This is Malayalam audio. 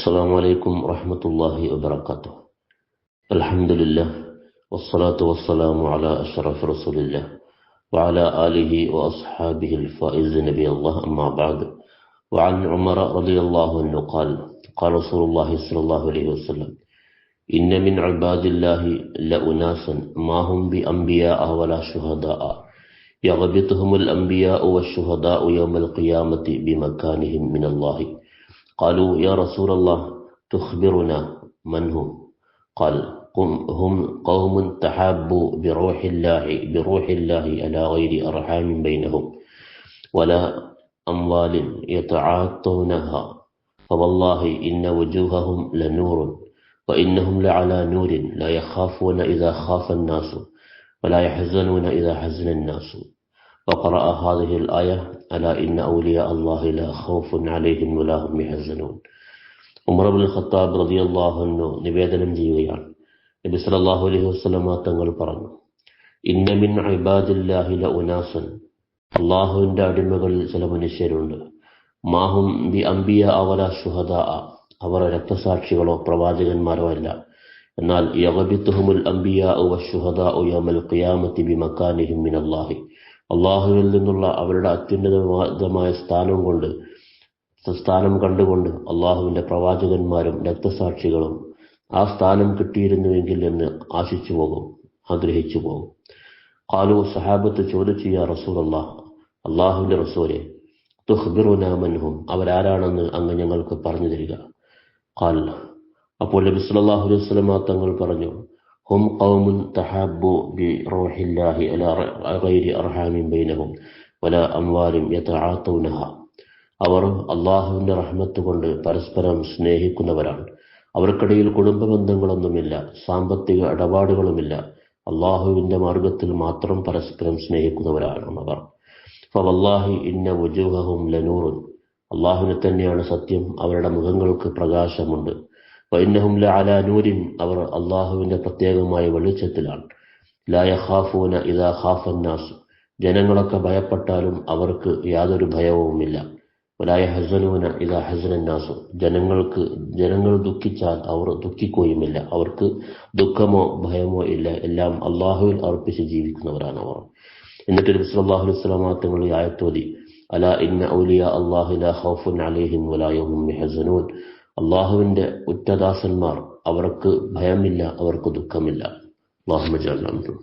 السلام عليكم ورحمة الله وبركاته. الحمد لله والصلاة والسلام على أشرف رسول الله وعلى آله وأصحابه الفائز نبي الله، أما بعد. وعن عمر رضي الله عنه قال قال رسول الله صلى الله عليه وسلم: إن من عباد الله لأناسا ما هم بأنبياء ولا شهداء يغبطهم الأنبياء والشهداء يوم القيامة بمكانهم من الله. قالوا: يا رسول الله تخبرنا من هم؟ قال: هم قوم تحابوا بروح الله على غير أرحام بينهم ولا أموال يتعاطونها، فوالله إن وجوههم لنور وإنهم لعلى نور لا يخافون إذا خاف الناس ولا يحزنون إذا حزن الناس. وقرأ هذه الآية: ألا إن أولياء الله لا خوف عليهم ولا هم يحزنون. ഉമർ ഇബ്നുൽ ഖത്താബ് റളിയല്ലാഹു അൻഹു നിവേദനം ചെയ്യുകയാണ്, നബി സല്ലല്ലാഹു അലൈഹി വസല്ലമ തങ്ങൾ പറഞ്ഞു: ഇന്ന മിൻ ഇബാദില്ലാഹി ലഉനാസൻ, അല്ലാഹുവിന്റെ അടിമകളിൽ ചില മനുഷ്യരുണ്ട്, മാഹും ബി അംബിയാ വലാ ശുഹദാ, അവർ രക്തസാക്ഷികളോ പ്രവാചകന്മാരോ അല്ല, എന്നാൽ യഗ്ബിതുഹുമുൽ അംബിയാ വശുഹദാ യൗമൽ ഖിയാമത്തി ബിമകാനിഹിം മിനല്ലാഹി, അള്ളാഹുവിൽ നിന്നുള്ള അവരുടെ അത്യുന്നതമായ സ്ഥാനം കണ്ടുകൊണ്ട് അള്ളാഹുവിന്റെ പ്രവാചകന്മാരും രക്തസാക്ഷികളും ആ സ്ഥാനം കിട്ടിയിരുന്നുവെങ്കിൽ എന്ന് ആഗ്രഹിച്ചു പോകും. ഖാലു, സഹാബത്ത് ചോദിച്ചു: യാ റസൂലല്ലാഹ്, അള്ളാഹുവിന്റെ റസൂലേ, തുഖ്ബിറുനാ മൻഹും, അവരാരാണെന്ന് അങ്ങ് ഞങ്ങൾക്ക് പറഞ്ഞു തരിക. ഖാൽ, അപ്പോൾ നബി സല്ലല്ലാഹു അലൈഹി വസല്ലമ തങ്ങൾ പറഞ്ഞു: ഹും ഖൗമുൻ തഹാബ്ബു ബിറൂഹില്ലാഹി അലാ ഗൈരി അർഹാമിൻ ബൈനഹും വലാ അംവാലിൻ യതആതൂനഹ, അവർ അള്ളാഹുവിന്റെ റഹ്മത്ത് കൊണ്ട് പരസ്പരം സ്നേഹിക്കുന്നവരാണ്. അവർക്കിടയിൽ കുടുംബ ബന്ധങ്ങളൊന്നുമില്ല, സാമ്പത്തിക ഇടപാടുകളുമില്ല, അള്ളാഹുവിന്റെ മാർഗത്തിൽ മാത്രം പരസ്പരം സ്നേഹിക്കുന്നവരാണ് അവർ. ഫവല്ലാഹി ഇന്ന വുജൂഹഹും ലനൂറുൻ, അള്ളാഹുവിനെ തന്നെയാണ് സത്യം, അവരുടെ മുഖങ്ങൾക്ക് പ്രകാശമുണ്ട്. വഇന്നഹും ലഅലാ നൂരിൻ, അവർ അള്ളാഹുവിന്റെ പ്രത്യേകമായ വെളിച്ചത്തിലാണ്. ലാ യഖാഫൂന ഇദാ ഖാഫന്നാസ്, ജനങ്ങളൊക്കെ ഭയപ്പെട്ടാലും അവർക്ക് യാതൊരു ഭയവുമില്ല. വലാ യഹ്സനൂന ഇദാ ഹസനന്നാസ്, ജനങ്ങൾ ദുഃഖിച്ചാൽ അവർ ദുഃഖിക്കുകയുമില്ല, അവർക്ക് ദുഃഖമോ ഭയമോ ഇല്ല, എല്ലാം അള്ളാഹുവിൽ അർപ്പിച്ച് ജീവിക്കുന്നവരാണ് അവർ. എന്നിട്ട് നബി സല്ലല്ലാഹു അലൈഹി വസല്ലം തങ്ങൾ ഈ ആയത്തോതി: അലാ ഇന്ന ഔലിയാ അല്ലാഹി ലാ ഖൗഫുൻ അലൈഹിം വലാ ഹും യഹ്സനൂൻ, അള്ളാഹുവിന്റെ ഉറ്റദാസന്മാർ, അവർക്ക് ഭയമില്ല, അവർക്ക് ദുഃഖമില്ല. അല്ലാഹുമ്മ ജഅൽനാ മിൻഹും.